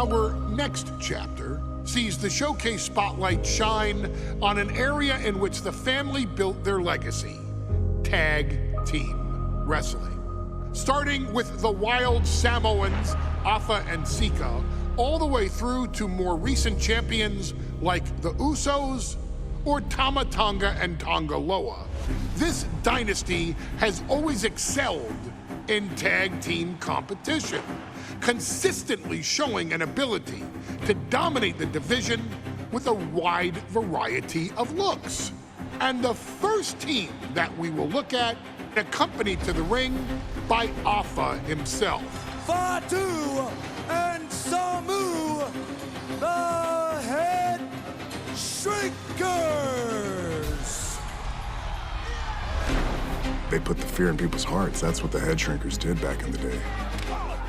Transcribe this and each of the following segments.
Our next chapter sees the showcase spotlight shine on an area in which the family built their legacy: tag team wrestling. Starting with the wild Samoans, Afa and Sika, all the way through to more recent champions like the Usos or Tama Tonga and Tonga Loa. This dynasty has always excelled in tag team competition, consistently showing an ability to dominate the division with a wide variety of looks. And the first team that we will look at, accompanied to the ring by Afa himself. Fatu and Samu, the Head Shrinkers. They put the fear in people's hearts. That's what the Head Shrinkers did back in the day.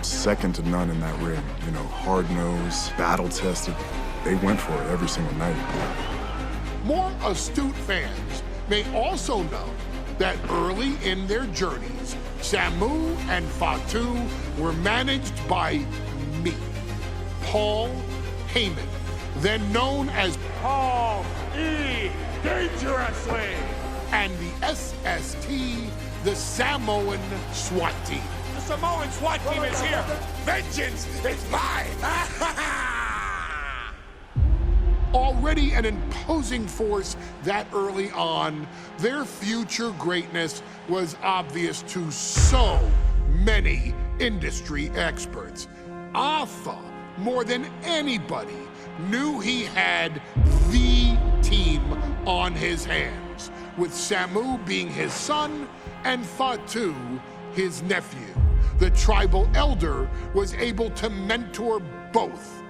Second to none in that ring. You know, hard-nosed, battle-tested. They went for it every single night. More astute fans may also know that early in their journeys, Samu and Fatu were managed by me, Paul Heyman, then known as Paul E. Dangerously, and the SST, the Samoan SWAT team. The Samoan SWAT team is here. Vengeance is mine. Already an imposing force that early on, their future greatness was obvious to so many industry experts. Afa, more than anybody, knew he had the team on his hands, with Samu being his son and Fatu his nephew. The tribal elder was able to mentor both,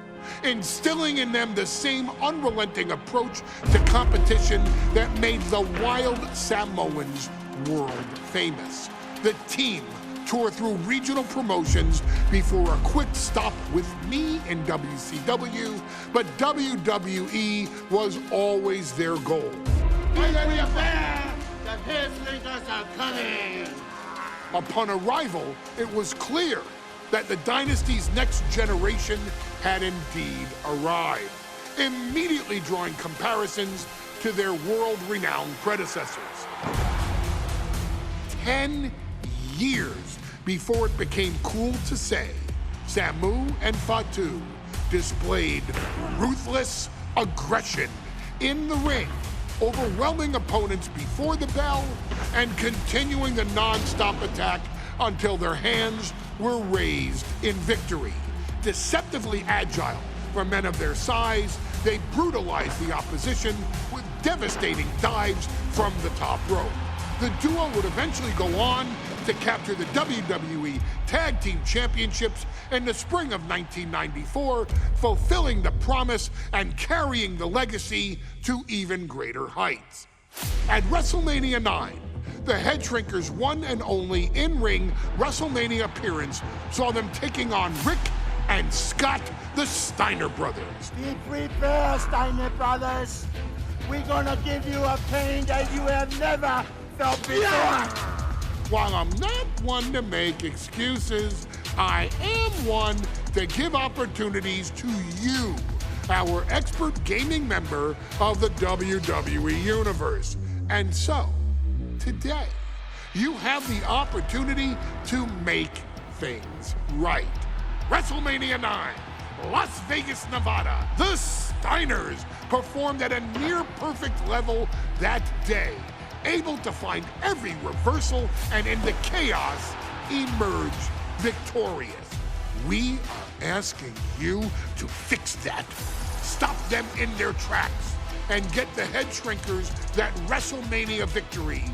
instilling in them the same unrelenting approach to competition that made the wild Samoans world famous. The team toured through regional promotions before a quick stop with me in WCW, but WWE was always their goal. The Head Shrinkers are coming. Upon arrival, it was clear that the dynasty's next generation had indeed arrived, immediately drawing comparisons to their world-renowned predecessors. 10 years before it became cool to say, Samu and Fatu displayed ruthless aggression in the ring, overwhelming opponents before the bell and continuing the non-stop attack until their hands were raised in victory. Deceptively agile for men of their size, they brutalized the opposition with devastating dives from the top rope. The duo would eventually go on to capture the WWE Tag Team Championships in the spring of 1994, fulfilling the promise and carrying the legacy to even greater heights. At WrestleMania 9, the Head Shrinkers' one and only in-ring WrestleMania appearance saw them taking on Rick and Scott, the Steiner brothers. Be prepared, Steiner brothers. We're gonna give you a pain that you have never felt before. While I'm not one to make excuses, I am one to give opportunities to you, our expert gaming member of the WWE Universe. And so, today, you have the opportunity to make things right. WrestleMania 9, Las Vegas, Nevada. The Steiners performed at a near-perfect level that day, able to find every reversal and in the chaos emerge victorious. We are asking you to fix that, stop them in their tracks, and get the Head Shrinkers that WrestleMania victory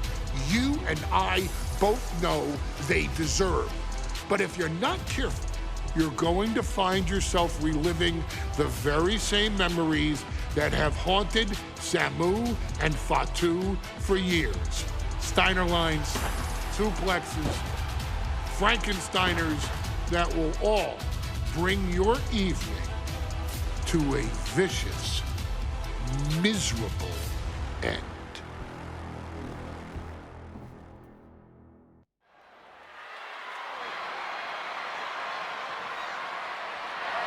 you and I both know they deserve. But if you're not careful, you're going to find yourself reliving the very same memories that have haunted Samu and Fatu for years. Steiner lines, suplexes, Frankensteiners that will all bring your evening to a vicious, miserable end.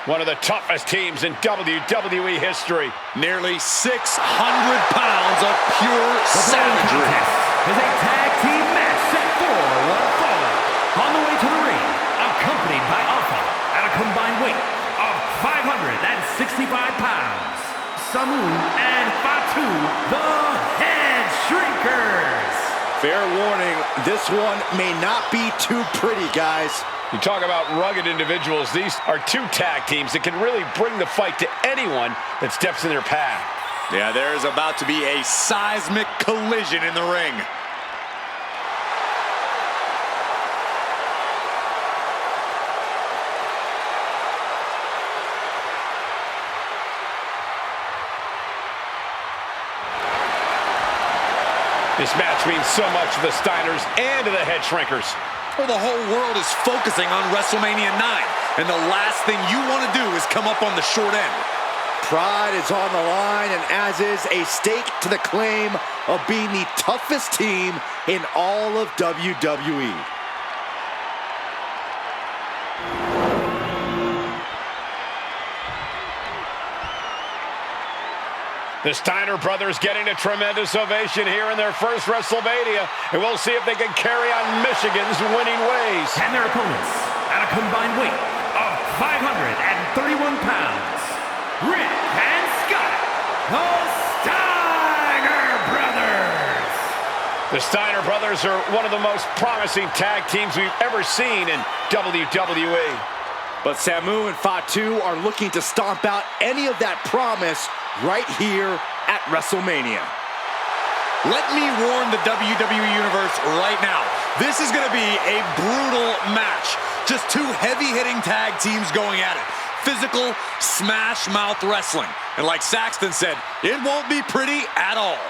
One of the toughest teams in WWE history. Nearly 600 pounds of pure savagery. Is a tag team match set for one fall. On the way to the ring, accompanied by Alpha at a combined weight of 565 pounds. Samu and Fatu, the Head Shrinkers. Fair warning, this one may not be too pretty, guys. You talk about rugged individuals. These are two tag teams that can really bring the fight to anyone that steps in their path. Yeah, there's about to be a seismic collision in the ring. This match means so much to the Steiners and to the Head Shrinkers. Well, the whole world is focusing on WrestleMania 9, and the last thing you want to do is come up on the short end. Pride is on the line, and as is a stake to the claim of being the toughest team in all of WWE. The Steiner brothers getting a tremendous ovation here in their first WrestleMania, and we'll see if they can carry on Michigan's winning ways. And their opponents, at a combined weight of 531 pounds, Rick and Scott, the Steiner Brothers. The Steiner brothers are one of the most promising tag teams we've ever seen in WWE. But Samu and Fatu are looking to stomp out any of that promise right here at WrestleMania. Let me warn the WWE Universe right now. This is going to be a brutal match. Just two heavy-hitting tag teams going at it. Physical, smash-mouth wrestling. And like Saxton said, it won't be pretty at all.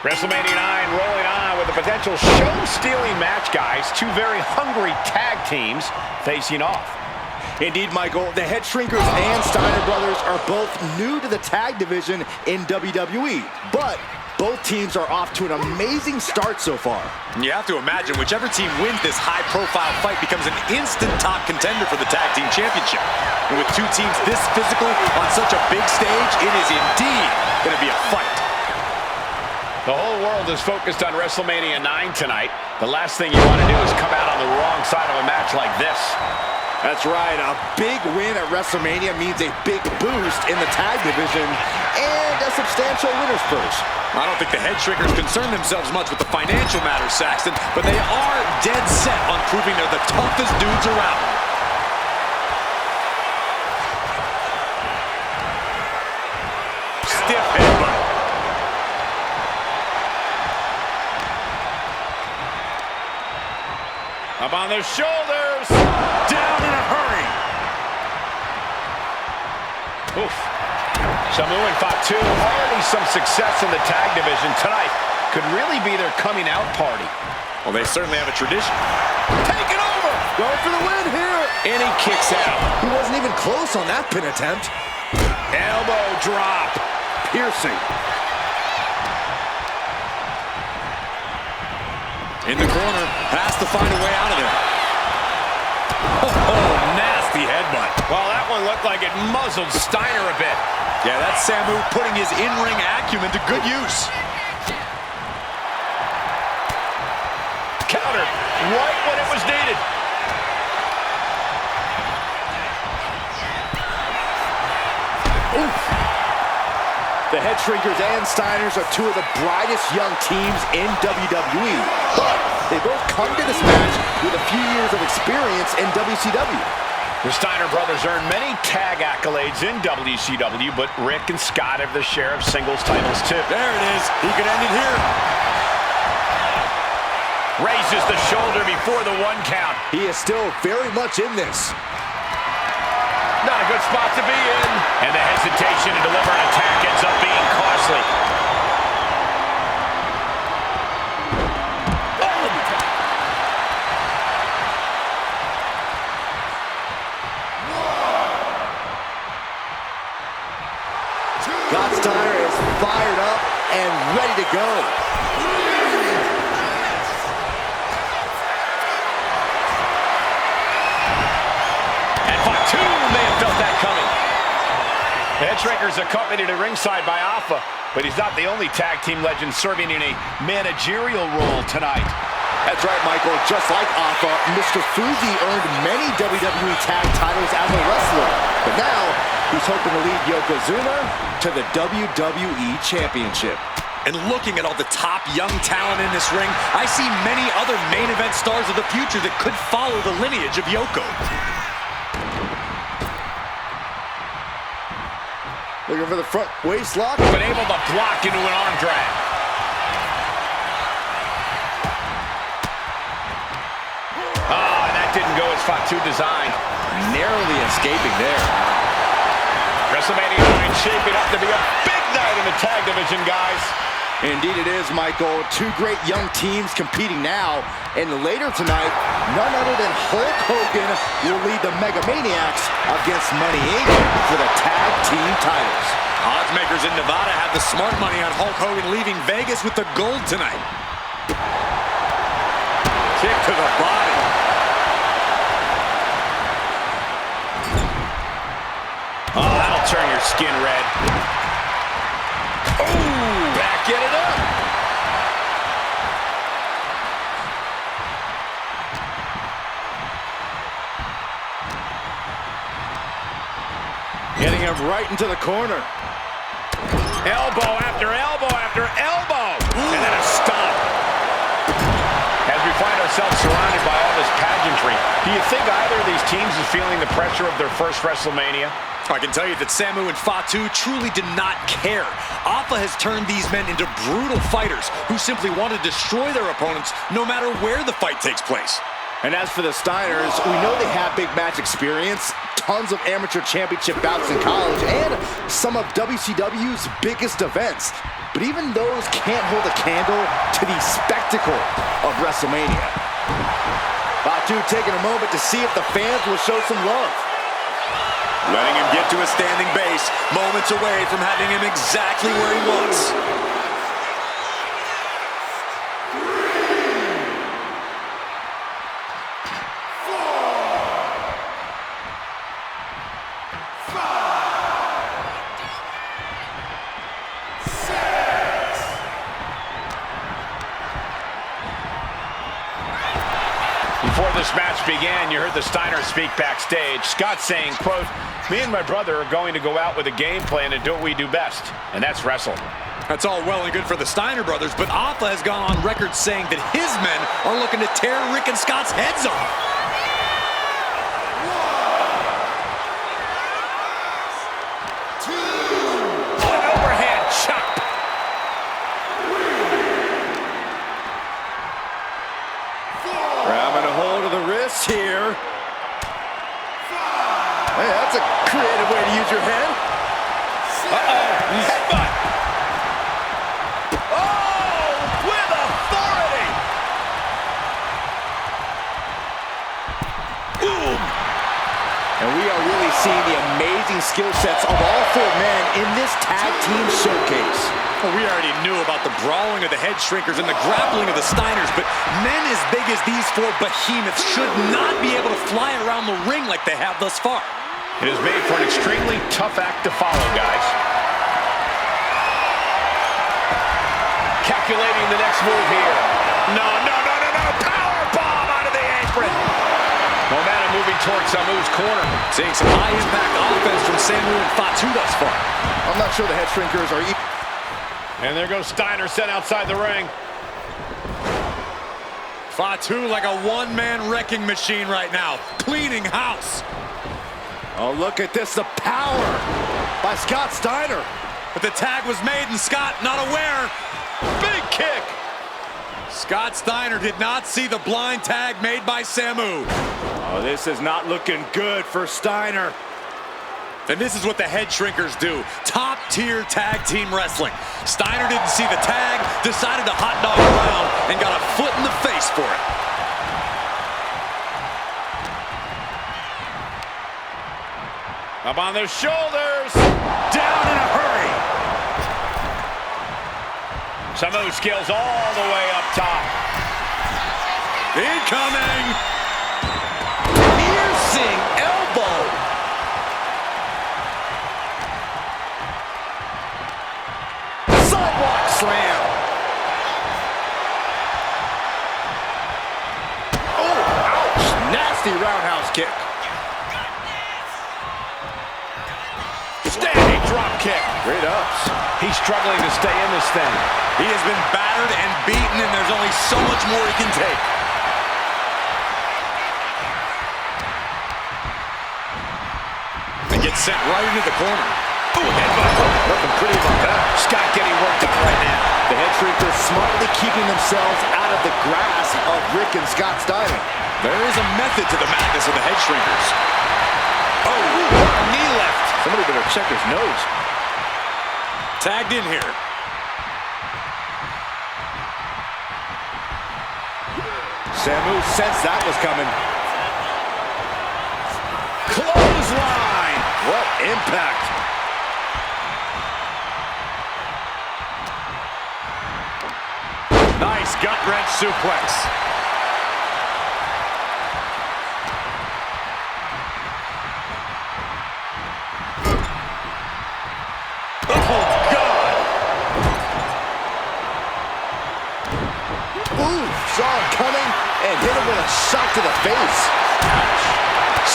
WrestleMania 9 rolling on with a potential show-stealing match, guys. Two very hungry tag teams facing off. Indeed, Michael, the Head Shrinkers and Steiner brothers are both new to the tag division in WWE, but both teams are off to an amazing start so far. You have to imagine whichever team wins this high-profile fight becomes an instant top contender for the tag team championship. And with two teams this physical on such a big stage, it is indeed going to be a fight. The whole world is focused on WrestleMania 9 tonight. The last thing you want to do is come out on the wrong side of a match like this. That's right, a big win at WrestleMania means a big boost in the tag division and a substantial winner's purse. I don't think the Head Shrinkers concern themselves much with the financial matters, Saxton, but they are dead set on proving they're the toughest dudes around. Stiff headbutt. Up on their shoulders. Down in a hurry. Oof. Samu and Fatu, already some success in the tag division tonight. Could really be their coming out party. Well, they certainly have a tradition. Take it over. Going for the win here. And he kicks out. He wasn't even close on that pin attempt. Elbow drop. Piercing. In the corner, has to find a way out of there. Oh, nasty headbutt. Well, that one looked like it muzzled Steiner a bit. Yeah, that's Samu putting his in-ring acumen to good use. Counter, right when it was needed. Oof. The Head Shrinkers and Steiners are two of the brightest young teams in WWE, but they both come to this match with a few years of experience in WCW. The Steiner brothers earned many tag accolades in WCW, but Rick and Scott have their share of singles titles too. There it is. He could end it here. Raises the shoulder before the 1 count. He is still very much in this. Not a good spot to be in. And the hesitation to deliver an attack ends up being costly. Scott Steiner is fired up and ready to go. And Fatu may have felt that coming. The Headshrinker's accompanied at ringside by Alpha, but he's not the only tag team legend serving in a managerial role tonight. That's right, Michael. Just like Alpha, Mr. Fuji earned many WWE tag titles as a wrestler. But now, he's hoping to lead Yokozuna to the WWE Championship. And looking at all the top young talent in this ring, I see many other main event stars of the future that could follow the lineage of Yoko. Looking for the front waist lock. But able to block into an arm drag. Oh, and that didn't go as Fatu designed. Narrowly escaping there. WrestleMania 9 shaping up to be a big night in the tag division, guys. Indeed it is, Michael. Two great young teams competing now. And later tonight, none other than Hulk Hogan will lead the Mega Maniacs against Money Inc. for the tag team titles. Odds makers in Nevada have the smart money on Hulk Hogan leaving Vegas with the gold tonight. Kick to the body. Oh, that'll turn your skin red. Oh, backing it up. Getting him right into the corner. Elbow after elbow after elbow. And then a stomp. As we find ourselves surrounded by all this pageantry, do you think either of these teams is feeling the pressure of their first WrestleMania? I can tell you that Samu and Fatu truly did not care. Alpha has turned these men into brutal fighters who simply want to destroy their opponents no matter where the fight takes place. And as for the Steiners, we know they have big match experience, tons of amateur championship bouts in college, and some of WCW's biggest events. But even those can't hold a candle to the spectacle of WrestleMania. Fatu taking a moment to see if the fans will show some love. Letting him get to a standing base, moments away from having him exactly where he wants. Before this match began, you heard the Steiners speak backstage. Scott saying, quote, "Me and my brother are going to go out with a game plan and do what we do best, and that's wrestle." That's all well and good for the Steiner brothers, but Alpha has gone on record saying that his men are looking to tear Rick and Scott's heads off. An overhand chop. Grabbing a hold of the wrist here. Hey, that's a creative way to use your head. Headbutt. Oh, with authority. Boom. And we are really seeing the amazing skill sets of all four men in this tag team showcase. Well, we already knew about the brawling of the Headshrinkers and the grappling of the Steiners, but men as big as these four behemoths should not be able to fly around the ring like they have thus far. It is made for an extremely tough act to follow, guys. Calculating the next move here. No. Power bomb out of the apron. Momentum moving towards Samu's corner. Seeing some high-impact offense from Samu and Fatu thus far. I'm not sure the Headshrinkers are even... And there goes Steiner sent outside the ring. Fatu like a one-man wrecking machine right now, cleaning house. Oh, look at this, the power by Scott Steiner. But the tag was made and Scott not aware. Big kick. Scott Steiner did not see the blind tag made by Samu. Oh, this is not looking good for Steiner. And this is what the Headshrinkers do. Top-tier tag team wrestling. Steiner didn't see the tag, decided to hot dog around, and got a foot in the face for it. Up on their shoulders. Down in a hurry. Samu scales all the way up top. Incoming! Piercing elbow! Sidewalk slam! Oh, ouch! Nasty roundhouse kick. Standing drop kick. Great ups. He's struggling to stay in this thing. He has been battered and beaten, and there's only so much more he can take. And gets sent right into the corner. Ooh, headbutt. Nothing pretty about that. Scott getting worked on right now. The head shrinkers smartly keeping themselves out of the grasp of Rick and Scott Steiner. There is a method to the madness of the head shrinkers. Oh, knee left. Somebody better check his nose. Tagged in here. Samu sensed that was coming. Clothesline. What impact. Nice gut-wrench suplex. Oh, God. Ooh, saw him coming and hit him with a shot to the face.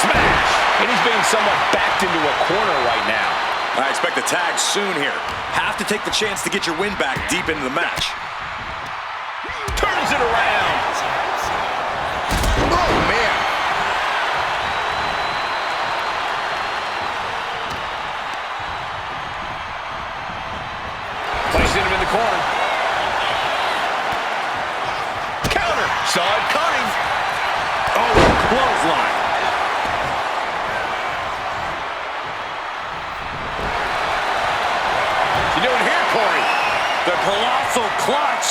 Smash! And he's being somewhat backed into a corner right now. I expect a tag soon here. Have to take the chance to get your win back deep into the match. Turns it around. Oh, man. Placing him in the corner. Counter. Saw it coming. Oh, clothesline. What you doing here, Corey? The colossal clutch.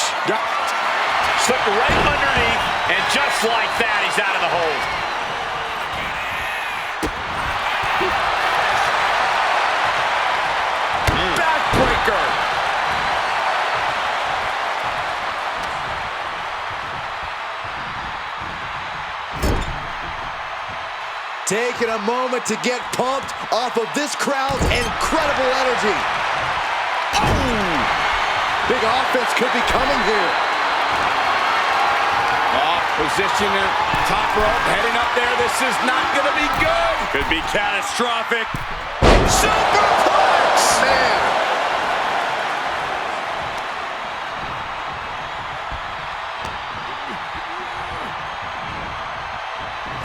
Slipped right underneath, and just like that, he's out of the hold. Backbreaker. Taking a moment to get pumped off of this crowd's incredible energy. Oh! Big offense could be coming here. Position in top rope, heading up there. This is not going to be good. Could be catastrophic. Superplex! Man.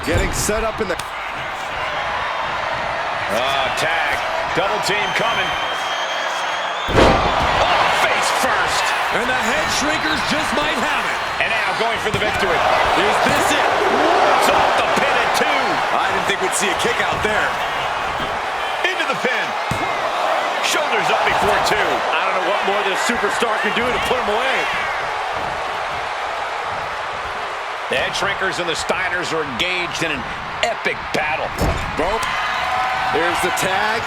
Getting set up in the... Tag. Double team coming. Oh, face first. And the head shrinkers just might have it. And now going for the victory. Is this it? It's off the pin at 2. I didn't think we'd see a kick out there. Into the pin. Shoulders up before 2. I don't know what more this superstar can do to put him away. The head shrinkers and the Steiners are engaged in an epic battle. Boom. Here's the tag.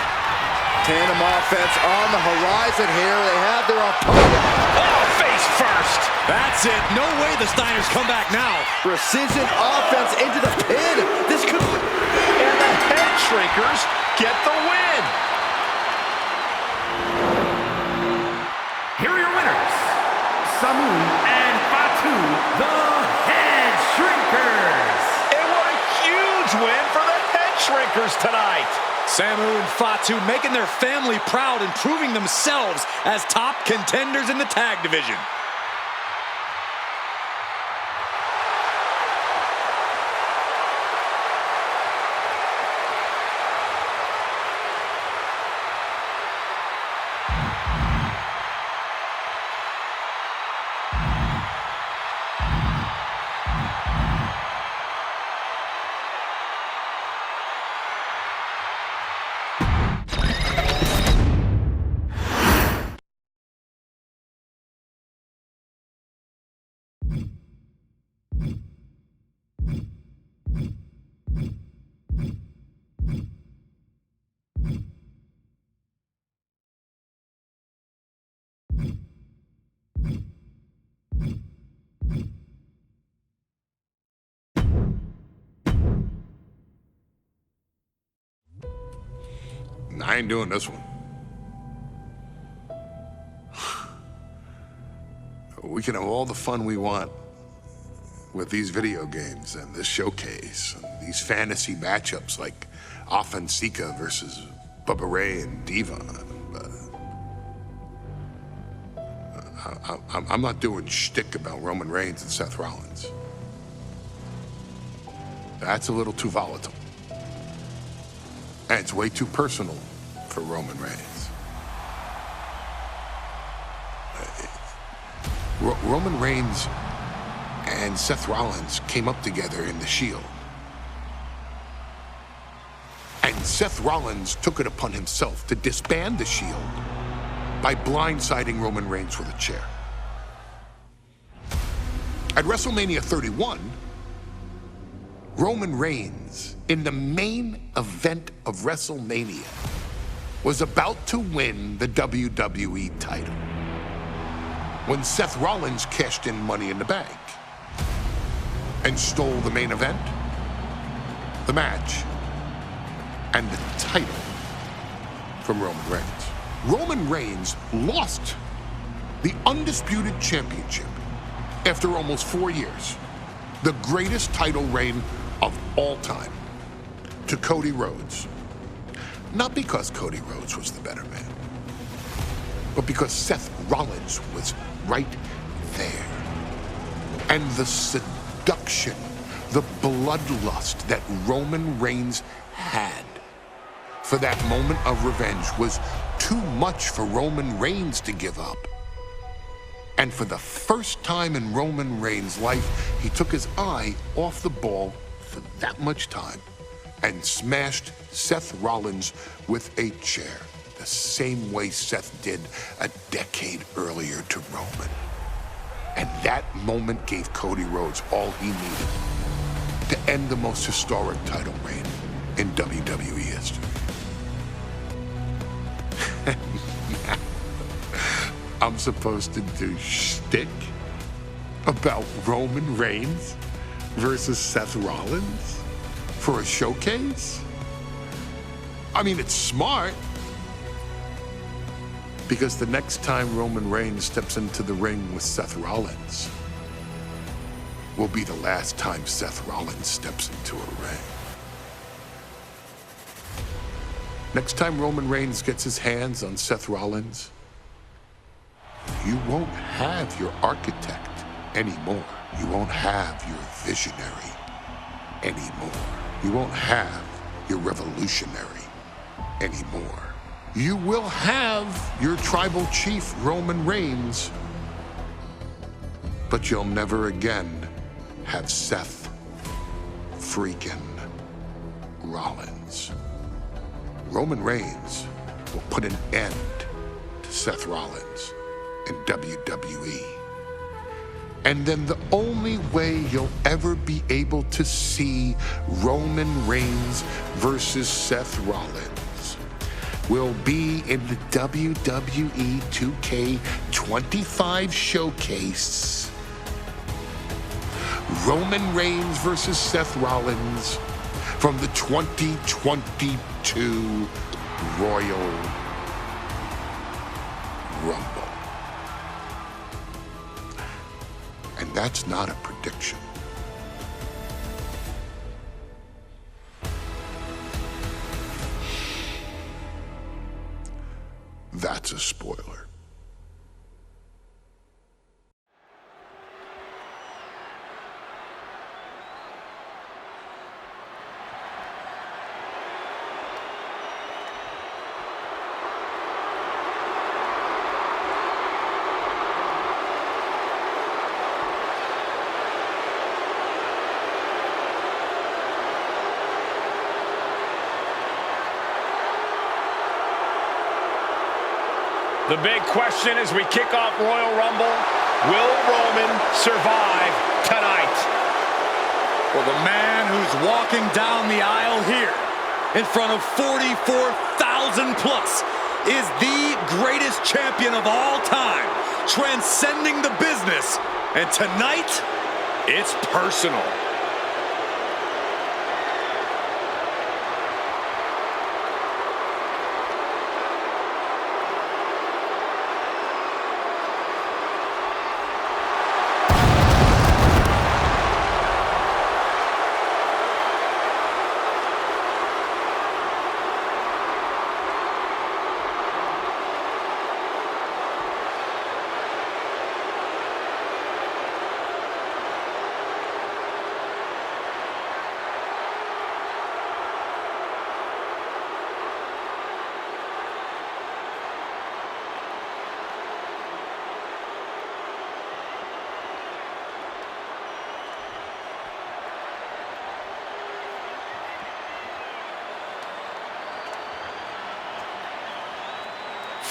Tandem offense on the horizon here. They have their opponent. Oh, face first. That's it. No way the Steiners come back now. Precision offense into the pin. This could... And the head shrinkers get the win. Here are your winners, Samu and Fatu, the Head Shrinkers. And what a huge win for the head shrinkers tonight. Samu and Fatu making their family proud and proving themselves as top contenders in the tag division. I ain't doing this one. We can have all the fun we want with these video games and this showcase, and these fantasy matchups like Offensica versus Bubba Ray and Devon. I'm not doing shtick about Roman Reigns and Seth Rollins. That's a little too volatile. And it's way too personal for Roman Reigns. Roman Reigns and Seth Rollins came up together in the Shield. And Seth Rollins took it upon himself to disband the Shield by blindsiding Roman Reigns with a chair. At WrestleMania 31, Roman Reigns, in the main event of WrestleMania, was about to win the WWE title when Seth Rollins cashed in Money in the Bank and stole the main event, the match, and the title from Roman Reigns. Roman Reigns lost the undisputed championship after almost 4 years, the greatest title reign of all time, to Cody Rhodes. Not because Cody Rhodes was the better man, but because Seth Rollins was right there. And the seduction, the bloodlust that Roman Reigns had for that moment of revenge was too much for Roman Reigns to give up. And for the first time in Roman Reigns' life, he took his eye off the ball for that much time and smashed Seth Rollins with a chair, the same way Seth did a decade earlier to Roman. And that moment gave Cody Rhodes all he needed to end the most historic title reign in WWE history. I'm supposed to do shtick about Roman Reigns versus Seth Rollins for a showcase? I mean, it's smart, because the next time Roman Reigns steps into the ring with Seth Rollins will be the last time Seth Rollins steps into a ring. Next time Roman Reigns gets his hands on Seth Rollins, you won't have your architect anymore. You won't have your visionary anymore. You won't have your revolutionary anymore. You will have your tribal chief, Roman Reigns, but you'll never again have Seth freaking Rollins. Roman Reigns will put an end to Seth Rollins in WWE. And then the only way you'll ever be able to see Roman Reigns versus Seth Rollins will be in the WWE 2K25 showcase. Roman Reigns versus Seth Rollins from the 2022 Royal Rumble. And that's not a prediction. That's a spoiler. The big question as we kick off Royal Rumble, will Roman survive tonight? Well, the man who's walking down the aisle here in front of 44,000 plus is the greatest champion of all time, transcending the business. And tonight, it's personal.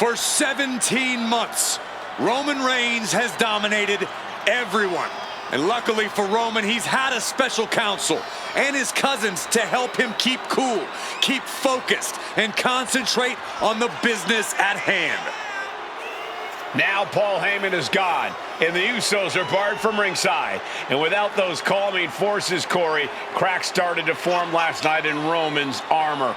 For 17 months, Roman Reigns has dominated everyone. And luckily for Roman, he's had a special counsel and his cousins to help him keep cool, keep focused, and concentrate on the business at hand. Now Paul Heyman is gone, and the Usos are barred from ringside. And without those calming forces, Corey, cracks started to form last night in Roman's armor.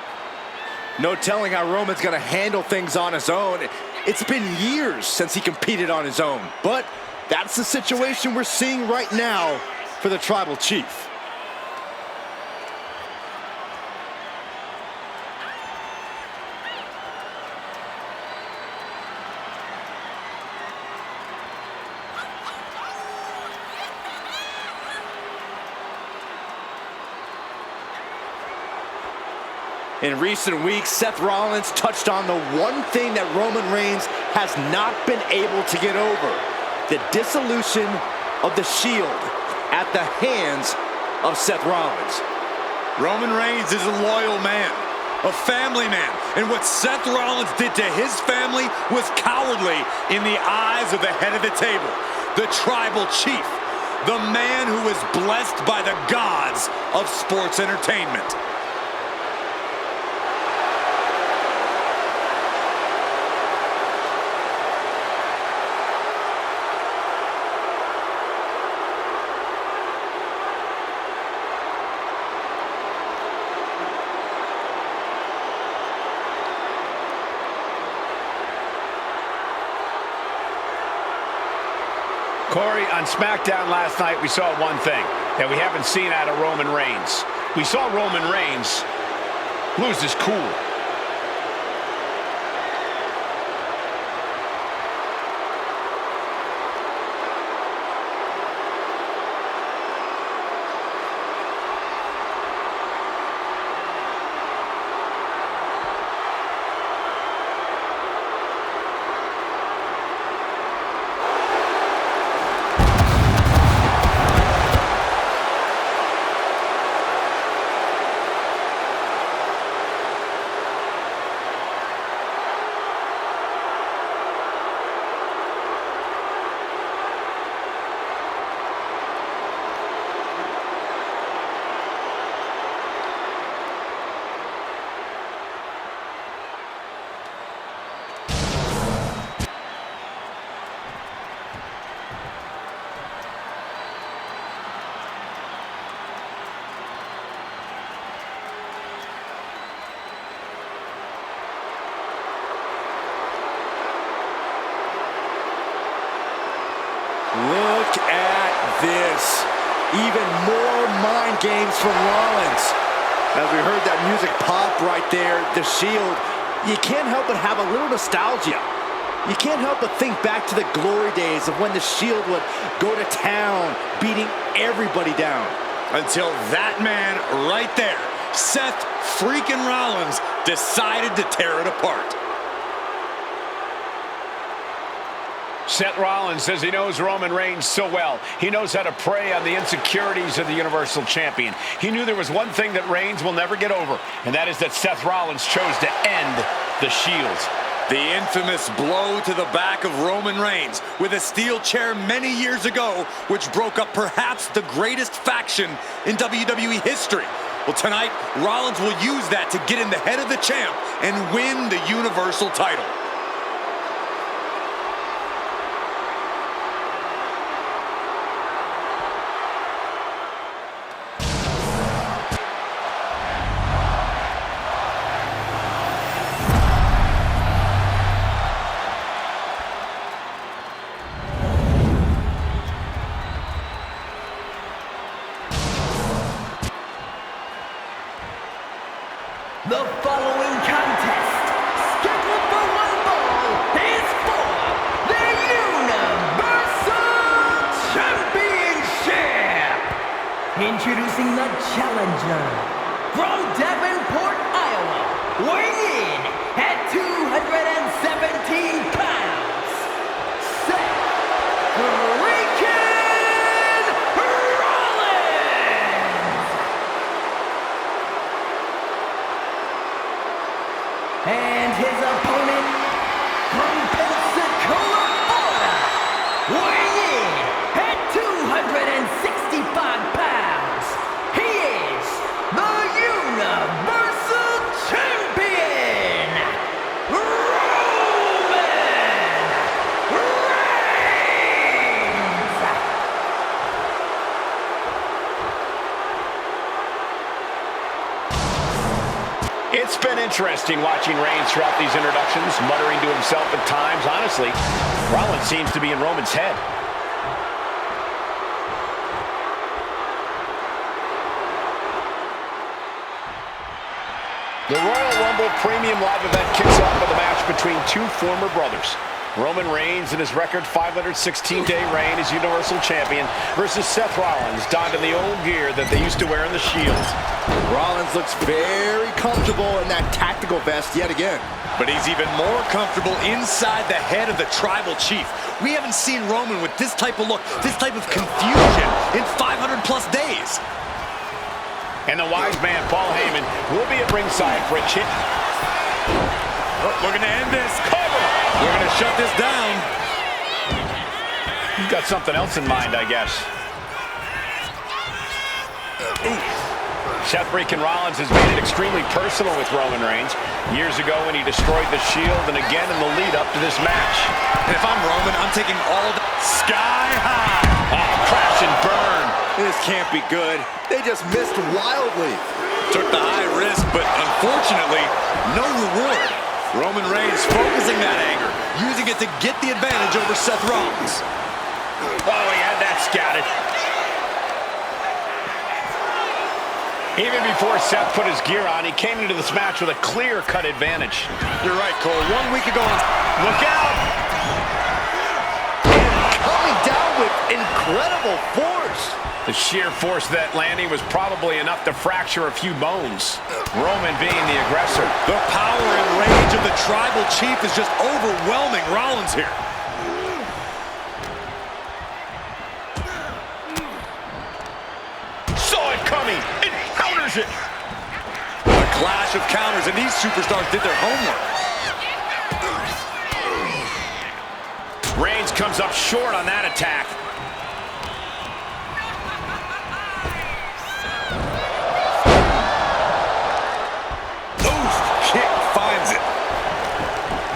No telling how Roman's gonna handle things on his own. It's been years since he competed on his own, but that's the situation we're seeing right now for the Tribal Chief. In recent weeks, Seth Rollins touched on the one thing that Roman Reigns has not been able to get over: the dissolution of the Shield at the hands of Seth Rollins. Roman Reigns is a loyal man, a family man, and what Seth Rollins did to his family was cowardly in the eyes of the head of the table, the Tribal Chief, the man who is blessed by the gods of sports entertainment. Corey, on SmackDown last night, we saw one thing that we haven't seen out of Roman Reigns. We saw Roman Reigns lose his cool. Look at this. Even more mind games from Rollins. As we heard that music pop right there, the Shield, you can't help but have a little nostalgia. You can't help but think back to the glory days of when the Shield would go to town, beating everybody down. Until that man right there, Seth freaking Rollins, decided to tear it apart. Seth Rollins says he knows Roman Reigns so well. He knows how to prey on the insecurities of the Universal Champion. He knew there was one thing that Reigns will never get over, and that is that Seth Rollins chose to end the Shield. The infamous blow to the back of Roman Reigns with a steel chair many years ago, which broke up perhaps the greatest faction in WWE history. Well, tonight, Rollins will use that to get in the head of the champ and win the Universal title. The following contest, scheduled for one fall, is for the Universal Championship. Introducing the challenger from Davenport, Iowa, weighing in at 217 pounds, Seth freaking Rollins. And his opponent from It's been interesting watching Reigns throughout these introductions, muttering to himself at times. Honestly, Rollins seems to be in Roman's head. The Royal Rumble Premium Live event kicks off with a match between two former brothers. Roman Reigns in his record 516-day reign as Universal Champion versus Seth Rollins, donned in the old gear that they used to wear in the Shield. Rollins looks very comfortable in that tactical vest yet again. But he's even more comfortable inside the head of the Tribal Chief. We haven't seen Roman with this type of look, this type of confusion in 500-plus days. And the wise man, Paul Heyman, will be at ringside for a chip. We're going to end this. Cover! We're going to shut this down. He's got something else in mind, I guess. Seth freaking Rollins has made it extremely personal with Roman Reigns. Years ago when he destroyed the Shield, and again in the lead up to this match. And if I'm Roman, I'm taking all the sky high. Oh, crash and burn. This can't be good. They just missed wildly. Took the high risk, but unfortunately, no reward. Roman Reigns focusing that anger, using it to get the advantage over Seth Rollins. Oh, he had that scouted. Even before Seth put his gear on, he came into this match with a clear-cut advantage. You're right, Cole. 1 week ago, look out! And coming down with incredible force. The sheer force of that landing was probably enough to fracture a few bones. Roman being the aggressor. The power and rage of the Tribal Chief is just overwhelming Rollins here. Saw it coming. It counters it. A clash of counters, and these superstars did their homework. Reigns comes up short on that attack.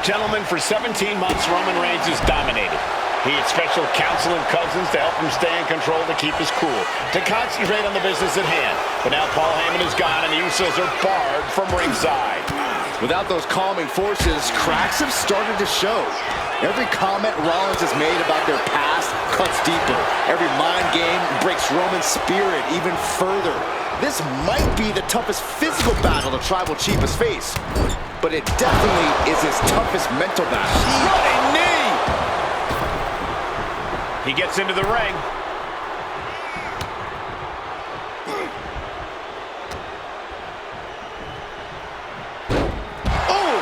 Gentlemen, for 17 months, Roman Reigns has dominated. He had special counsel and cousins to help him stay in control, to keep his cool, to concentrate on the business at hand. But now Paul Heyman is gone, and the Usos are barred from ringside. Without those calming forces, cracks have started to show. Every comment Rollins has made about their past cuts deeper. Every mind game breaks Roman's spirit even further. This might be the toughest physical battle the Tribal Chief has faced, but it definitely is his toughest mental battle. Running knee! He gets into the ring. Oh!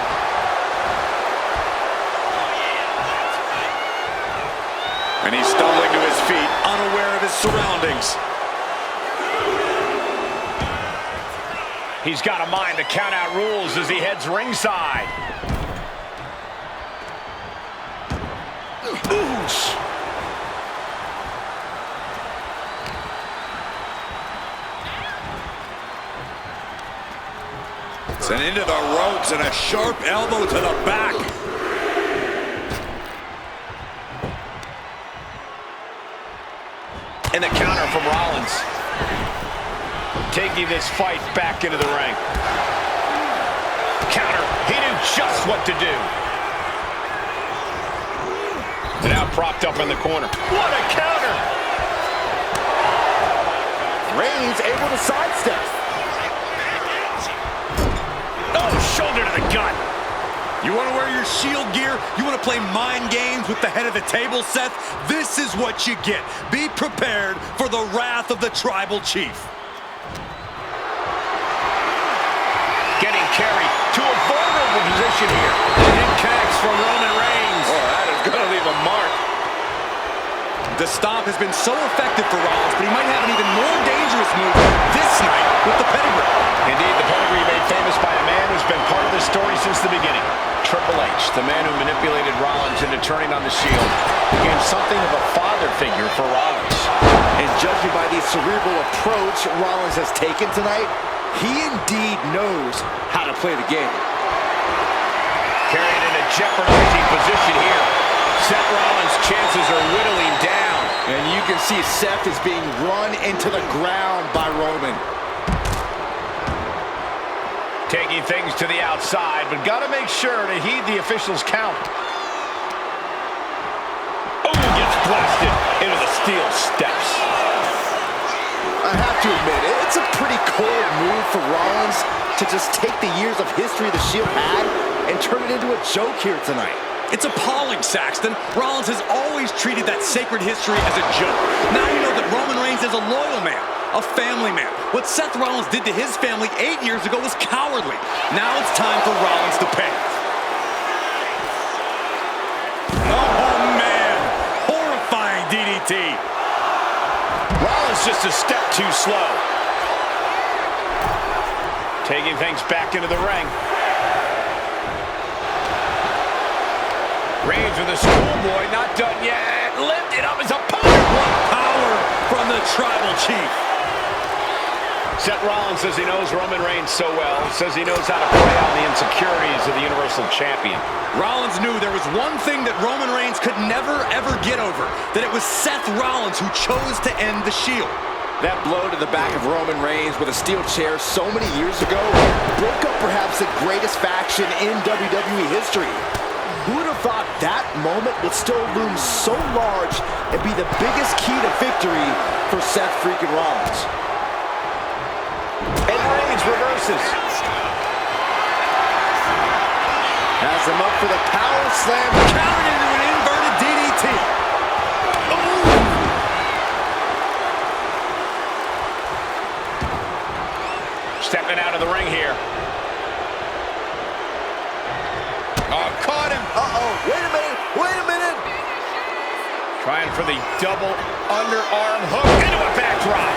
And he's stumbling to his feet, unaware of his surroundings. He's got a mind to count out rules as he heads ringside. Oosh. Sent into the ropes and a sharp elbow to the back. And the counter from Rollins. Taking this fight back into the ring. Counter. He knew just what to do. And now propped up in the corner. What a counter! Reigns able to sidestep. Oh, shoulder to the gut. You want to wear your Shield gear? You want to play mind games with the head of the table, Seth? This is what you get. Be prepared for the wrath of the Tribal Chief. Getting carried to a vulnerable position here. And it connects for Roman Reigns. Oh, that is going to leave a mark. The stomp has been so effective for Rollins, but he might have an even more dangerous move this night with the pedigree. Indeed, the pedigree made famous by a man who's been part of this story since the beginning. Triple H, the man who manipulated Rollins into turning on the Shield, became something of a father figure for Rollins. And judging by the cerebral approach Rollins has taken tonight, he indeed knows how to play the game. Carried in a jeopardizing position here. Seth Rollins' chances are whittling down. And you can see Seth is being run into the ground by Roman. Taking things to the outside, but got to make sure to heed the officials' count. Oh, gets blasted into the steel steps. I have to admit, it's a pretty cold move for Rollins to just take the years of history the Shield had and turn it into a joke here tonight. It's appalling, Saxton. Rollins has always treated that sacred history as a joke. Now you know that Roman Reigns is a loyal man, a family man. What Seth Rollins did to his family 8 years ago was cowardly. Now it's time for Rollins to pay. Oh, man. Horrifying DDT. Rollins just a step too slow. Taking things back into the ring. Reigns with a schoolboy, not done yet. Lifted up as a power. What power from the Tribal Chief. Seth Rollins says he knows Roman Reigns so well. Says he knows how to play out the insecurities of the Universal Champion. Rollins knew there was one thing that Roman Reigns could never, ever get over. That it was Seth Rollins who chose to end the Shield. That blow to the back of Roman Reigns with a steel chair so many years ago broke up perhaps the greatest faction in WWE history. Who would have thought that moment would still loom so large and be the biggest key to victory for Seth freaking Rollins? And Reigns reverses. Has him up for the power slam. Countered into an inverted DDT. Stepping out of the ring here. Oh, caught him. Uh-oh, wait a minute. Trying for the double underarm hook into a backdrop.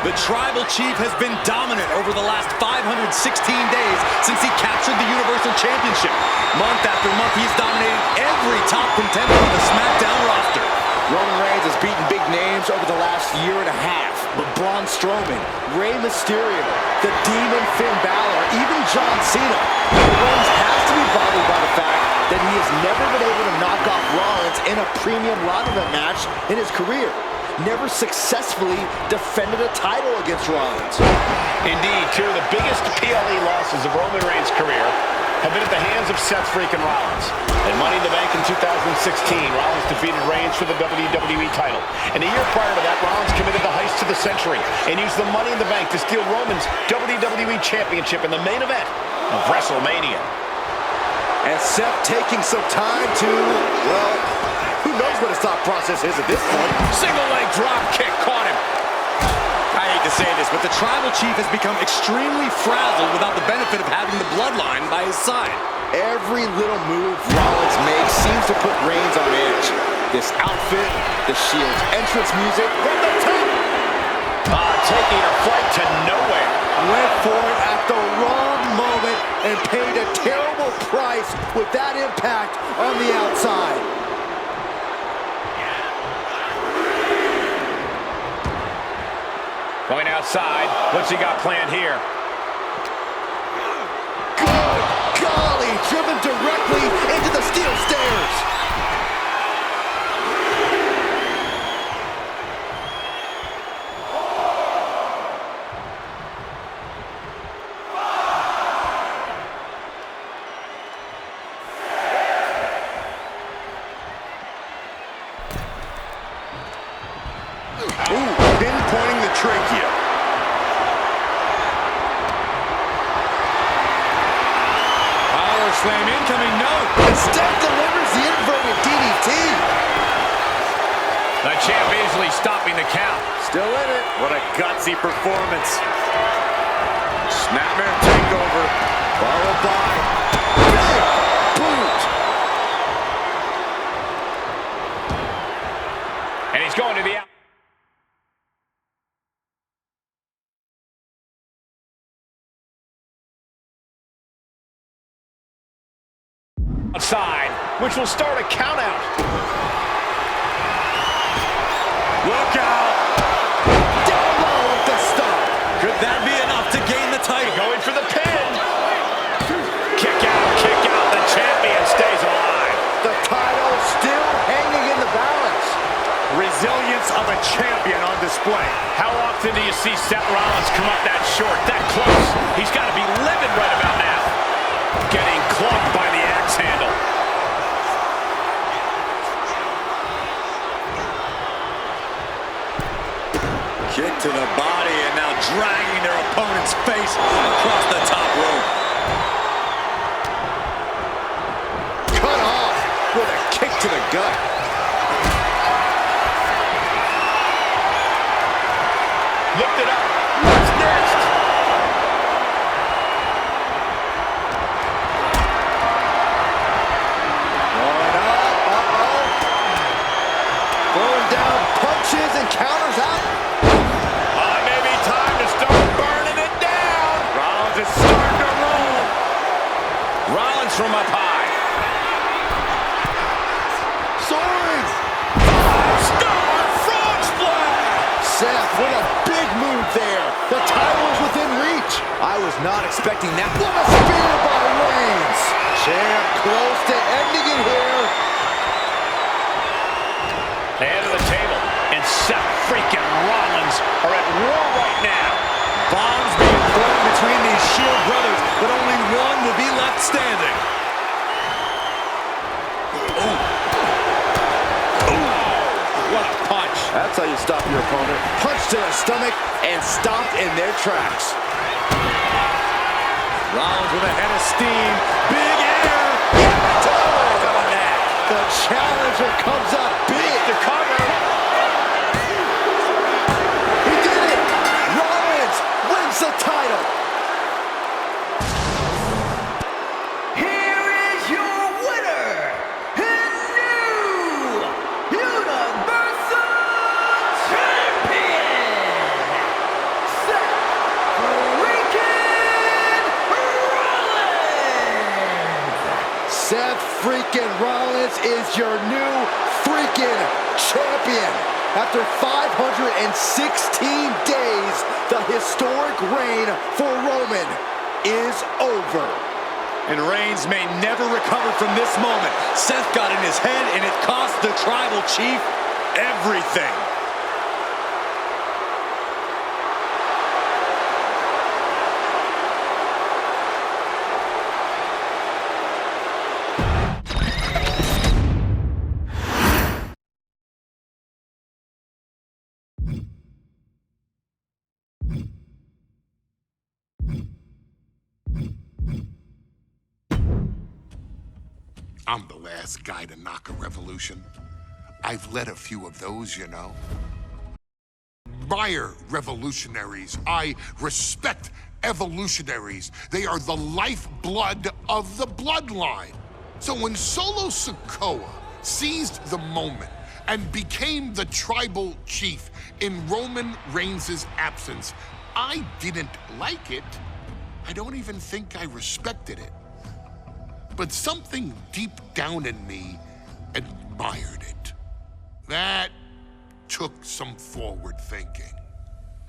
The Tribal Chief has been dominant over the last 516 days since he captured the Universal Championship. Month after month, he's dominated every top contender on the SmackDown roster. Roman Reigns has beaten big names over the last year and a half, but Braun Strowman, Rey Mysterio, the Demon Finn Balor, even John Cena, Reigns has to be bothered by the fact that he has never been able to knock off Rollins in a premium live event match in his career. Never successfully defended a title against Rollins. Indeed, two of the biggest PLE losses of Roman Reigns' career have been at the hands of Seth freaking Rollins. In Money in the Bank in 2016, Rollins defeated Reigns for the WWE title. And a year prior to that, Rollins committed the heist of the century and used the Money in the Bank to steal Roman's WWE Championship in the main event of WrestleMania. And Seth taking some time to, well, who knows what his thought process is at this point. Single leg drop kick caught him. I hate to say this, but the Tribal Chief has become extremely frazzled without the benefit of having the bloodline by his side. Every little move Rollins makes seems to put Reigns on edge. This outfit, the Shield's entrance music, from the top. Taking a flight to nowhere. Went for it at the wrong moment and paid a terrible price with that impact on the outside. Going outside. What's he got planned here? Good golly, driven directly into the steel stairs. Ooh, pinpointing the trachea. Power slam incoming, no. Instead delivers the inverted DDT. The champ easily stopping the count. Still in it. What a gutsy performance. Snapmare takeover. Followed by big boot. And he's going to the outside, which will start a count out. Look out. Down low with the stop. Could that be enough to gain the title? Going for the pin. Kick out. The champion stays alive. The title still hanging in the balance. Resilience toughness of a champion on display. How often do you see Seth Rollins come up that short, that close? He's got to be livid right about now. Getting clubbed by the axe handle. Kick to the body, and now dragging their opponent's face across the top rope. Cut off with a kick to the gut. Lift it up. What's next? Going up. Uh-oh. Throwing down punches and counters out. Maybe time to start burning it down. Rollins is starting to roll. Rollins from up high. Soaring. Star frog splash. Seth with a big move there. The title is within reach. I was not expecting that. What a spear by Reigns. Champ close to ending it here. The head of the table and Seth freaking Rollins are at war right now. Bombs being thrown between these Shield brothers, but only one will be left standing. What a punch. That's how you stop your opponent. Punch to the stomach and stopped in their tracks. Rollins with a head of steam. Big air. The challenger comes up big. The cover. He did it. Rollins wins the title. Here is your winner, and new Universal Champion, Seth freaking Rollins! Seth freaking Rollins is your new freaking champion. After 516 days, the historic reign for Roman is over. And Reigns may never recover from this moment. Seth got in his head, and it cost the tribal chief everything. I'm the last guy to knock a revolution. I've led a few of those, you know. Admire revolutionaries. I respect evolutionaries. They are the lifeblood of the bloodline. So when Solo Sikoa seized the moment and became the tribal chief in Roman Reigns' absence, I didn't like it. I don't even think I respected it. But something deep down in me admired it. That took some forward thinking.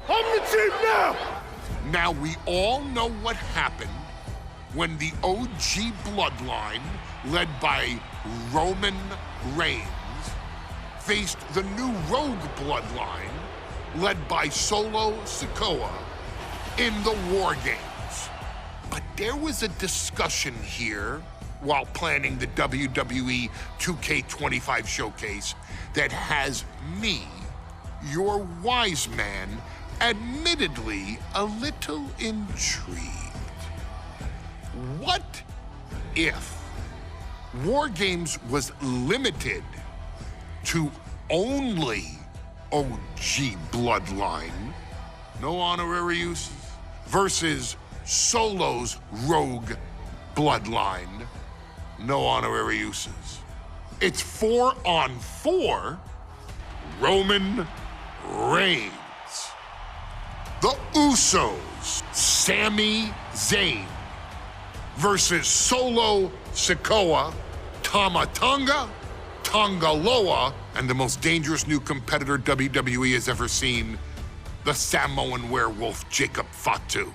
I'm the chief now! Now we all know what happened when the OG bloodline, led by Roman Reigns, faced the new Rogue bloodline, led by Solo Sikoa, in the War Games. But there was a discussion here while planning the WWE 2K25 showcase that has me, your wise man, admittedly a little intrigued. What if War Games was limited to only OG bloodline, no honorary uses, versus Solo's Rogue bloodline, no honorary uses? It's 4-on-4 Roman Reigns. The Usos, Sami Zayn, versus Solo Sikoa, Tama Tonga, Tonga Loa, and the most dangerous new competitor WWE has ever seen, the Samoan werewolf Jacob Fatu.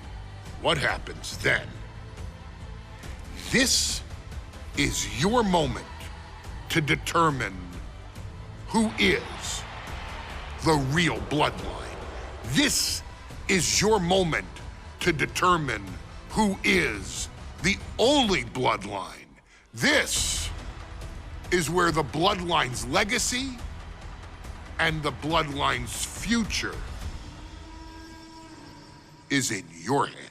What happens then? This is your moment to determine who is the real bloodline. This is your moment to determine who is the only bloodline. This is where the bloodline's legacy and the bloodline's future is in your hands.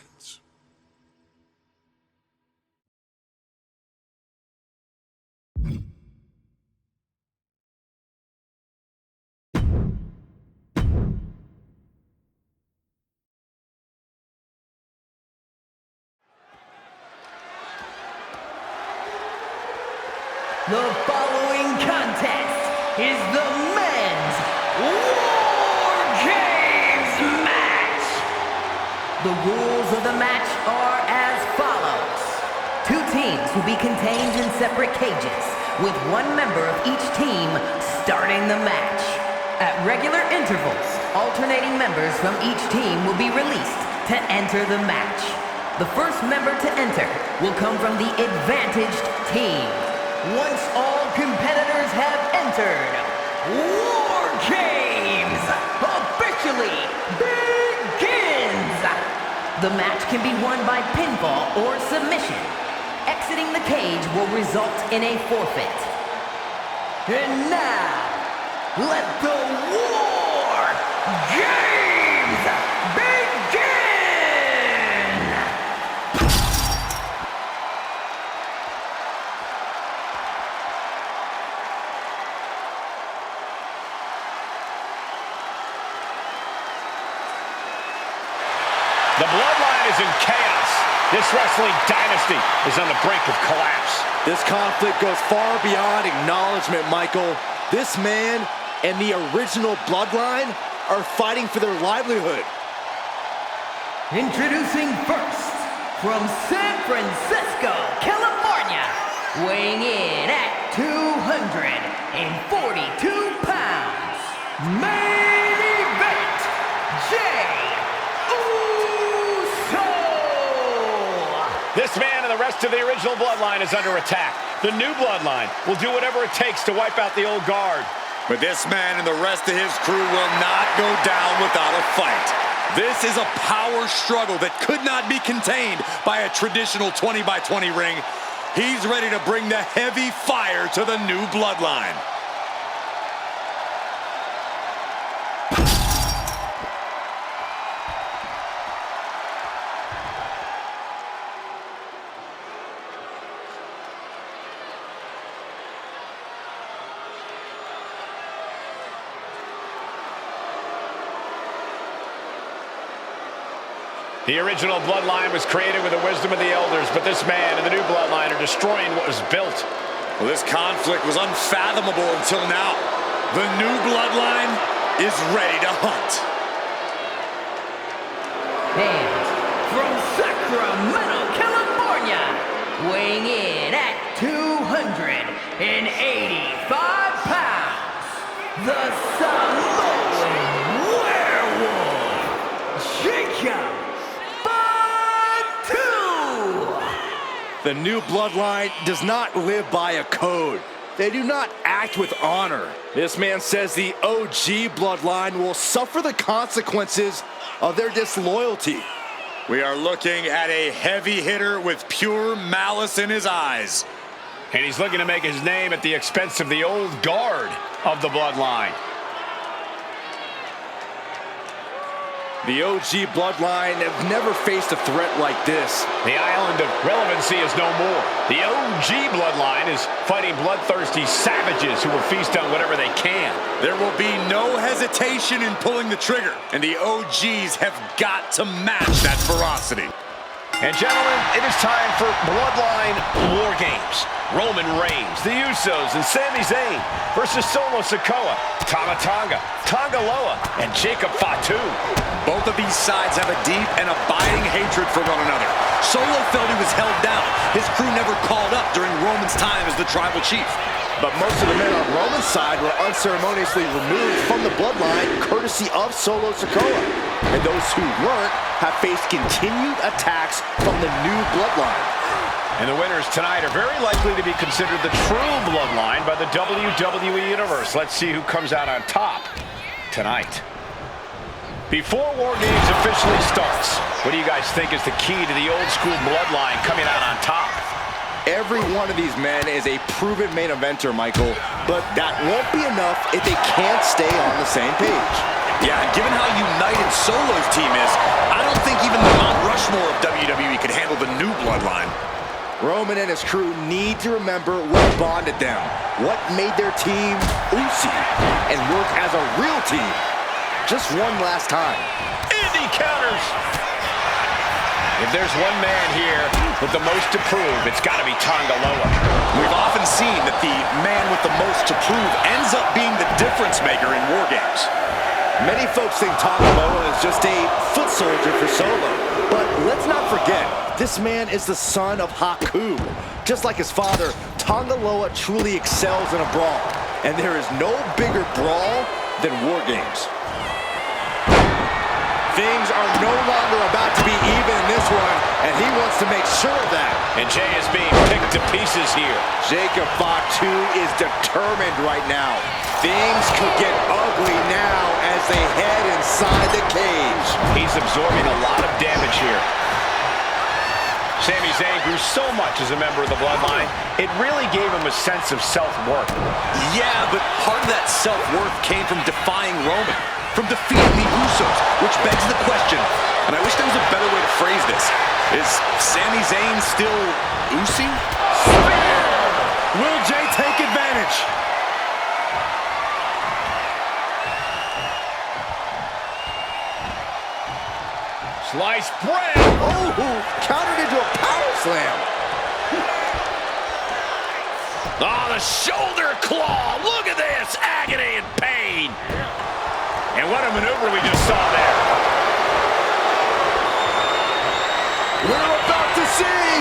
The following contest is the men's War Games match. The rules of the match are as follows. 2 teams will be contained in separate cages, with 1 member of each team starting the match. At regular intervals, alternating members from each team will be released to enter the match. The first member to enter will come from the advantaged team. Once all competitors have entered, War Games officially begins! The match can be won by pinfall or submission. Exiting the cage will result in a forfeit. And now, let the War Games begin! The bloodline is in chaos. This wrestling dynasty is on the brink of collapse. This conflict goes far beyond acknowledgement, Michael. This man and the original bloodline are fighting for their livelihood. Introducing first, from San Francisco, California, weighing in at 242 pounds, main event, Jay Uso! This man and the rest of the original bloodline is under attack. The new bloodline will do whatever it takes to wipe out the old guard. But this man and the rest of his crew will not go down without a fight. This is a power struggle that could not be contained by a traditional 20-by-20 ring. He's ready to bring the heavy fire to the new bloodline. The original bloodline was created with the wisdom of the elders, but this man and the new bloodline are destroying what was built. Well, this conflict was unfathomable until now. The new bloodline is ready to hunt. And from Sacramento, California, weighing in at 285 pounds, the Samoan werewolf, Jacob. The new bloodline does not live by a code. They do not act with honor. This man says the OG bloodline will suffer the consequences of their disloyalty. We are looking at a heavy hitter with pure malice in his eyes. And he's looking to make his name at the expense of the old guard of the bloodline. The OG bloodline have never faced a threat like this. The island of relevancy is no more. The OG bloodline is fighting bloodthirsty savages who will feast on whatever they can. There will be no hesitation in pulling the trigger, and the OGs have got to match that ferocity. And gentlemen, it is time for Bloodline War Games. Roman Reigns, the Usos, and Sami Zayn versus Solo Sikoa, Tama Tonga, Tonga Loa, and Jacob Fatu. Both of these sides have a deep and abiding hatred for one another. Solo felt he was held down. His crew never called up during Roman's time as the tribal chief. But most of the men on Roman's side were unceremoniously removed from the bloodline courtesy of Solo Sikoa. And those who weren't have faced continued attacks from the new bloodline. And the winners tonight are very likely to be considered the true bloodline by the WWE Universe. Let's see who comes out on top. tonight. Before War Games officially starts, what do you guys think is the key to the old school bloodline coming out on top? Every one of these men is a proven main eventer, Michael, but that won't be enough if they can't stay on the same page. Yeah, and given how united Solo's team is, I don't think even the Mount Rushmore of WWE could handle the new bloodline. Roman and his crew need to remember what bonded them, what made their team Uzi, and work as a real team. Just one last time. Indy counters! If there's one man here with the most to prove, it's got to be Tonga Loa. We've often seen that the man with the most to prove ends up being the difference maker in War Games. Many folks think Tonga Loa is just a foot soldier for Solo. But let's not forget, this man is the son of Haku. Just like his father, Tonga Loa truly excels in a brawl. And there is no bigger brawl than War Games. Things are no longer about to be even in this one, and he wants to make sure of that. And Jay is being picked to pieces here. Jacob Fatu is determined right now. Things could get ugly now as they head inside the cage. He's absorbing a lot of damage here. Sami Zayn grew so much as a member of the Bloodline, it really gave him a sense of self-worth. Yeah, but part of that self-worth came from defying Roman, from defeating the Usos, which begs the question, and I wish there was a better way to phrase this. Is Sami Zayn still Uzi? Will Jay take advantage? Sliced bread! Oh, countered into a power slam. Oh, the shoulder claw! Look at this! Agony and pain! And what a maneuver we just saw there. We're about to see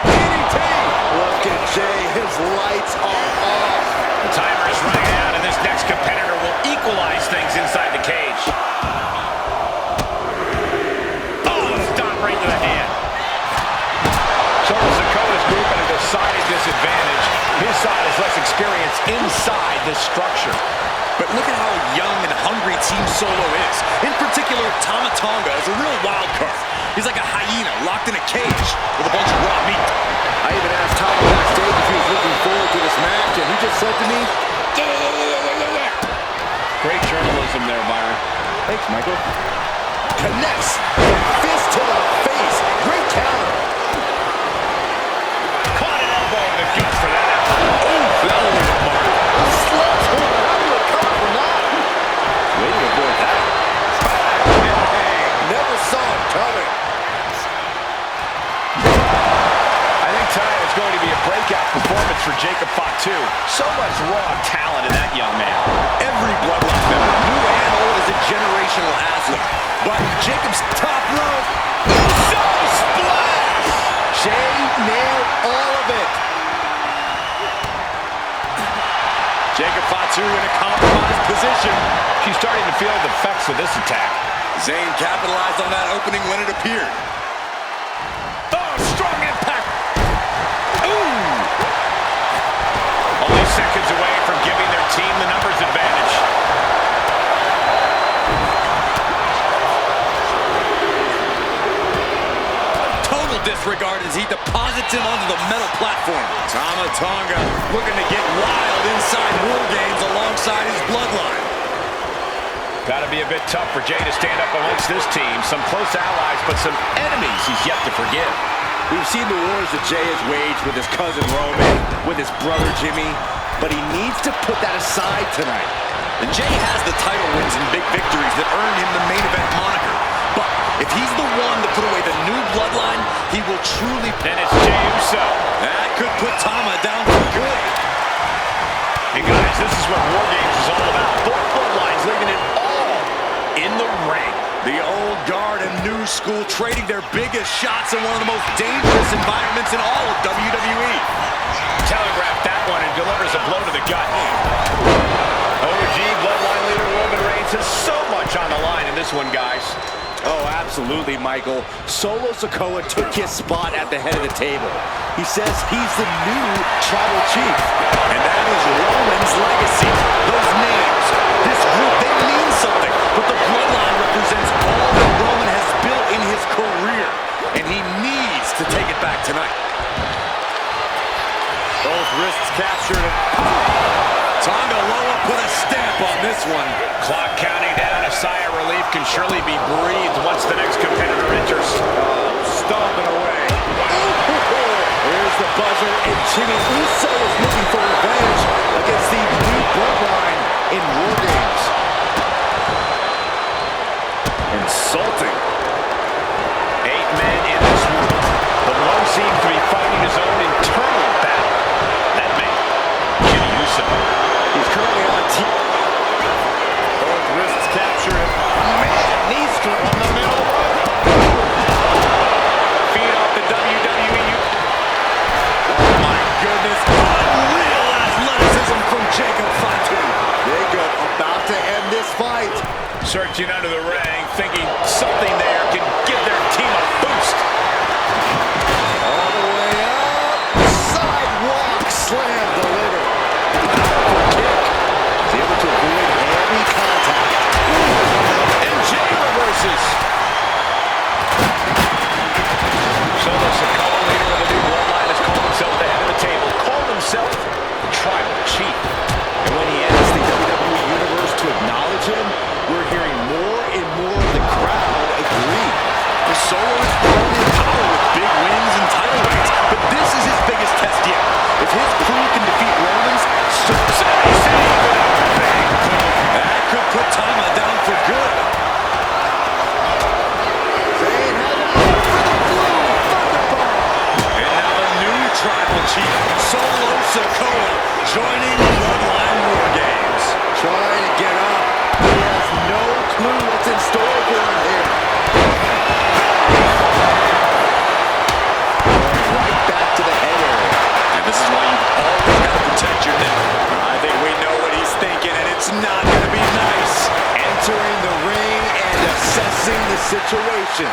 DDT. Look at Jay, his lights are off. The timer is running out, and this next competitor will equalize things inside the cage. Oh, stop right to the hand. Solo Sikoa's group at a decided disadvantage. His side is less experienced inside this structure. But look at how young and hungry Team Solo is. In particular, Tama Tonga is a real wild card. He's like a hyena locked in a cage with a bunch of raw meat. I even asked Tama backstage if he was looking forward to this match, and he just said to me, yeah. Great journalism there, Byron. Thanks, Michael. Connects the fist to the face. Great counter. Caught an elbow in the gut for that. Oh, that one was marked. Sledgehammer. How do you recover from that? Way to avoid that. Never saw it coming. I think tonight is going to be a breakout performance for Jacob Fatu. So much raw talent in that young man. Every Bloodline member, new and old, is a generational athlete. But Jacob's top rope, so splash! Jay nailed all of it. Jacob Fatu in a compromised position. She's starting to feel the effects of this attack. Zayn capitalized on that opening when it appeared. Oh, strong impact. Ooh. Only seconds away from giving their team the numbers advantage. Total disregard as he deposits him onto the metal platform. Tama Tonga looking to get wild inside War Games alongside his bloodline. Got to be a bit tough for Jay to stand up amongst this team. Some close allies, but some enemies he's yet to forgive. We've seen the wars that Jay has waged with his cousin Roman, with his brother Jimmy, but he needs to put that aside tonight. And Jay has the title wins and big victories that earned him the main event moniker. But if he's the one to put away the new bloodline, he will truly... Then it's Jey Uso. That could put Tama down for good. And guys, this is what War Games is all about. Both bloodlines leaving it all in the ring. The old guard and new school trading their biggest shots in one of the most dangerous environments in all of WWE. Telegraphed that one and delivers a blow to the gut. OG bloodline leader Roman Reigns has so much on the line in this one, guys. Oh, absolutely, Michael. Solo Sikoa took his spot at the head of the table. He says he's the new tribal chief. And that is Roman's legacy. Those names, this group, they one. Clock counting down. A sigh of relief can surely be breathed once the next competitor enters. Stomping away. Here's the buzzer, and Jimmy Uso is looking for revenge against the new bloodline in War Games. Insulting. 8 men in this room, but one seems to be fighting his own internal battle. That man, Jimmy Uso. He's currently on team. Both wrists captured. Man, knee strike on the middle rope. Feed off the WWE. Oh my goodness, unreal athleticism from Jacob Fatu. Jacob about to end this fight. Searching under the ring, thinking something there can give their team a boost. All the way up. Sidewalk slam delivered. Powerful kick. He's able to avoid heavy contact. And Jay reverses. Solo Sikoa, leader of the new bloodline, has called himself the head of the table. Called himself the tribal chief. And when he asks the WWE Universe to acknowledge him, we're hearing more and more of the crowd agree. The Solo is grown in power with big wins and title reigns, but this is his biggest test yet. If his crew can defeat Roman's, that could put Tama down for good. And now the new tribal chief, Solo Sikoa, joining the Bloodline War Games. Trying to get up. He has no clue what's in store for him here. Right back to the head area. And this is why you've always got to protect your neck. I think we know what he's thinking, and it's not going to be nice. Entering the ring and assessing the situation.